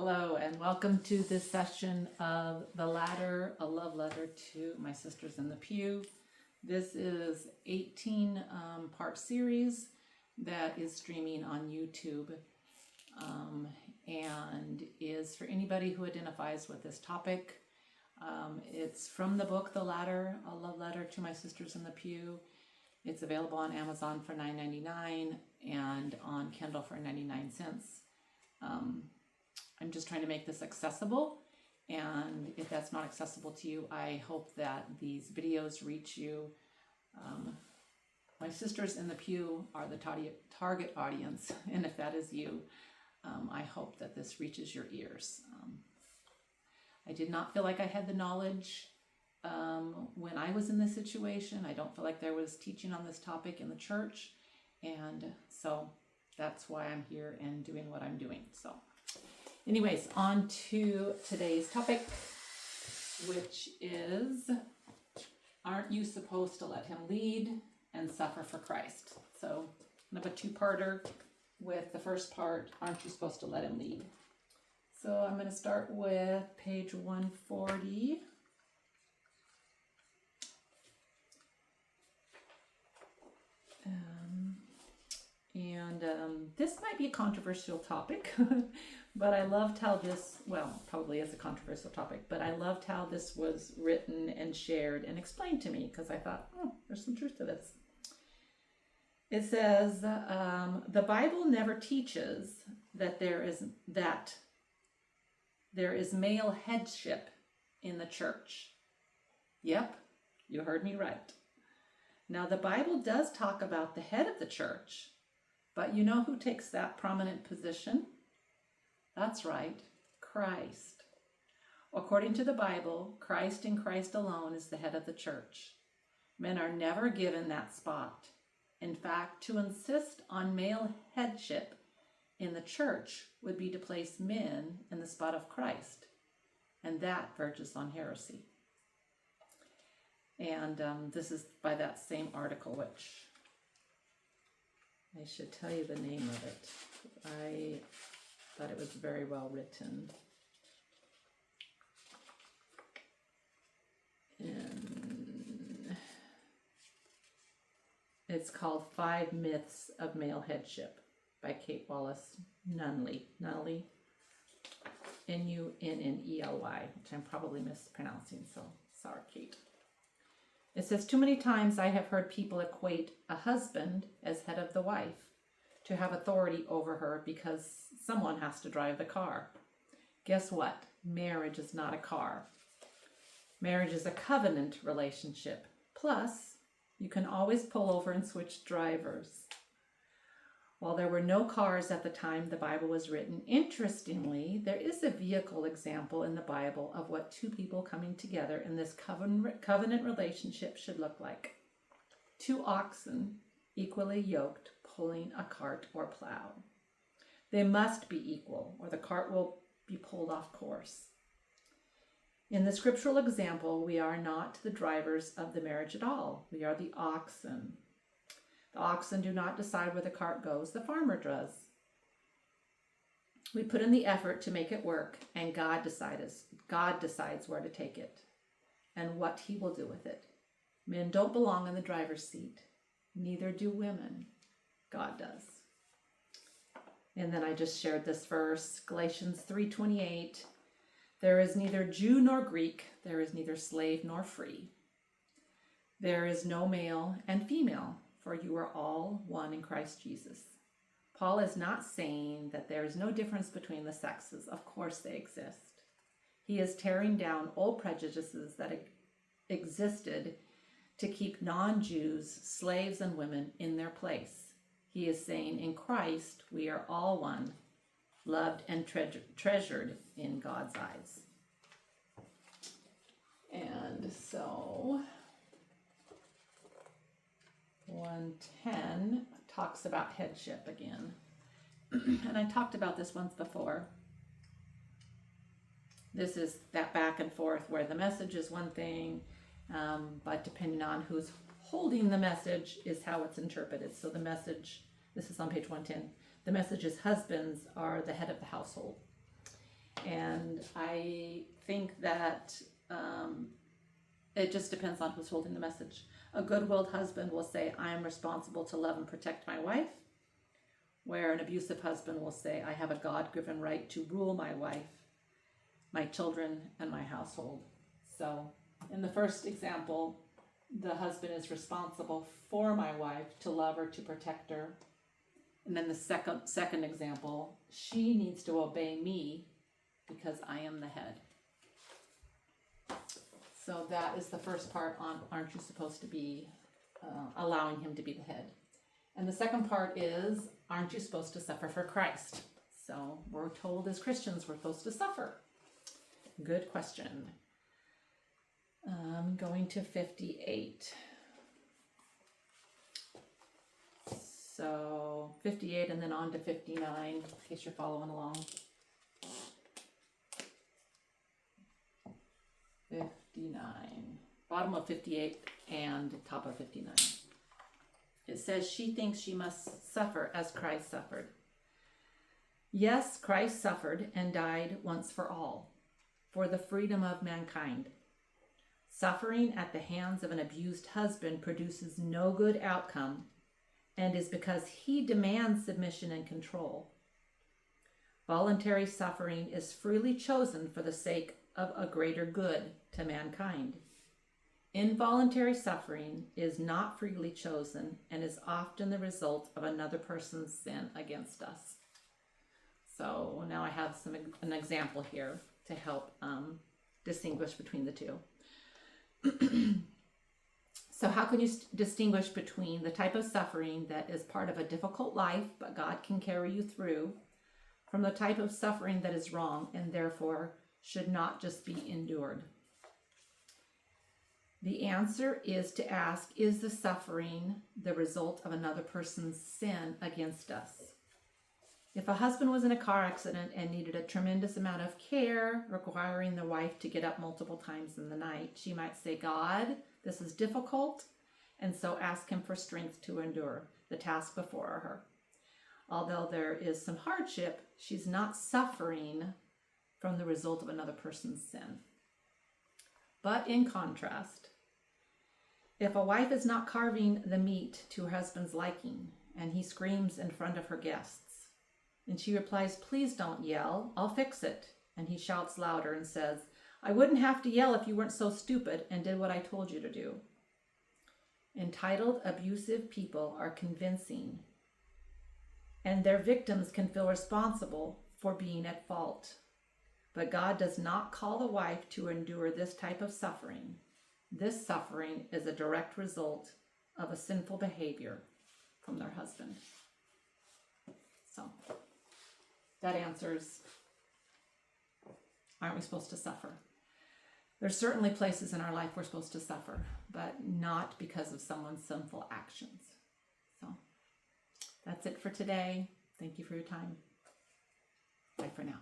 Hello, and welcome to this session of The Ladder, a love letter to my sisters in the pew. This is 18 part series that is streaming on YouTube and is for anybody who identifies with this topic. It's from the book The Ladder, a love letter to my sisters in the pew. It's available on Amazon for $9.99 and on Kindle for 99 cents. I'm just trying to make this accessible, and if that's not accessible to you, I hope that these videos reach you. My sisters in the pew are the target audience, and if that is you, I hope that this reaches your ears. I did not feel like I had the knowledge when I was in this situation. I don't feel like there was teaching on this topic in the church, and so that's why I'm here and doing what I'm doing. So anyways, on to today's topic, which is, aren't you supposed to let him lead and suffer for Christ? So kind of a two-parter with the first part, aren't you supposed to let him lead? So I'm going to start with page 140. This might be a controversial topic, but I loved how this, well, probably is a controversial topic, but I loved how this was written and shared and explained to me, because I thought, oh, there's some truth to this. It says, the Bible never teaches that there is male headship in the church. Yep, you heard me right. Now, the Bible does talk about the head of the church, but you know who takes that prominent position? That's right, Christ. According to the Bible, Christ and Christ alone is the head of the church. Men are never given that spot. In fact, to insist on male headship in the church would be to place men in the spot of Christ, and that verges on heresy. And this is by that same article, which I should tell you the name of it. I thought it was very well written. And it's called 5 Myths of Male Headship by Kate Wallace Nunnelly. Nunnelly. Nunnely, which I'm probably mispronouncing, so sorry, Kate. It says, too many times I have heard people equate a husband as head of the wife, to have authority over her because someone has to drive the car. Guess what? Marriage is not a car. Marriage is a covenant relationship. Plus, you can always pull over and switch drivers. While there were no cars at the time the Bible was written, interestingly, there is a vehicle example in the Bible of what two people coming together in this covenant relationship should look like. 2 oxen, equally yoked, pulling a cart or plow. They must be equal, or the cart will be pulled off course. In the scriptural example, we are not the drivers of the marriage at all. We are the oxen. The oxen do not decide where the cart goes, the farmer does. We put in the effort to make it work, and God decides where to take it and what he will do with it. Men don't belong in the driver's seat. Neither do women. God does. And then I just shared this verse, Galatians 3:28. There is neither Jew nor Greek. There is neither slave nor free. There is no male and female, for you are all one in Christ Jesus. Paul is not saying that there is no difference between the sexes. Of course they exist. He is tearing down old prejudices that existed to keep non-Jews, slaves, and women in their place. He is saying in Christ we are all one, loved and treasured in God's eyes. And so 110 talks about headship again. And I talked about this once before. This is that back and forth where the message is one thing, but depending on who's holding the message is how it's interpreted. So the message, this is on page 110, the message is husbands are the head of the household. And I think that it just depends on who's holding the message. A good-willed husband will say, I am responsible to love and protect my wife, where an abusive husband will say, I have a God-given right to rule my wife, my children, and my household. So in the first example, the husband is responsible for my wife, to love her, to protect her. And then the second example, she needs to obey me because I am the head. So that is the first part on, aren't you supposed to be allowing him to be the head? And the second part is, aren't you supposed to suffer for Christ? So we're told as Christians we're supposed to suffer. Good question. Going to 58. So 58 and then on to 59, in case you're following along. 59. Bottom of 58 and top of 59. It says, she thinks she must suffer as Christ suffered. Yes, Christ suffered and died once for all, for the freedom of mankind. Suffering at the hands of an abused husband produces no good outcome, and is because he demands submission and control. Voluntary suffering is freely chosen for the sake of a greater good to mankind. Involuntary suffering is not freely chosen and is often the result of another person's sin against us. So now I have an example here to help distinguish between the two. So how can you distinguish between the type of suffering that is part of a difficult life, but God can carry you through, from the type of suffering that is wrong and therefore should not just be endured? The answer is to ask, is the suffering the result of another person's sin against us? If a husband was in a car accident and needed a tremendous amount of care, requiring the wife to get up multiple times in the night, she might say, God, this is difficult, and so ask him for strength to endure the task before her. Although there is some hardship, she's not suffering from the result of another person's sin. But in contrast, if a wife is not carving the meat to her husband's liking, and he screams in front of her guests, and she replies, please don't yell, I'll fix it, and he shouts louder and says, I wouldn't have to yell if you weren't so stupid and did what I told you to do. Entitled, abusive people are convincing, and their victims can feel responsible for being at fault. But God does not call the wife to endure this type of suffering. This suffering is a direct result of a sinful behavior from their husband. So that answers, aren't we supposed to suffer? There's certainly places in our life we're supposed to suffer, but not because of someone's sinful actions. So that's it for today. Thank you for your time. Bye for now.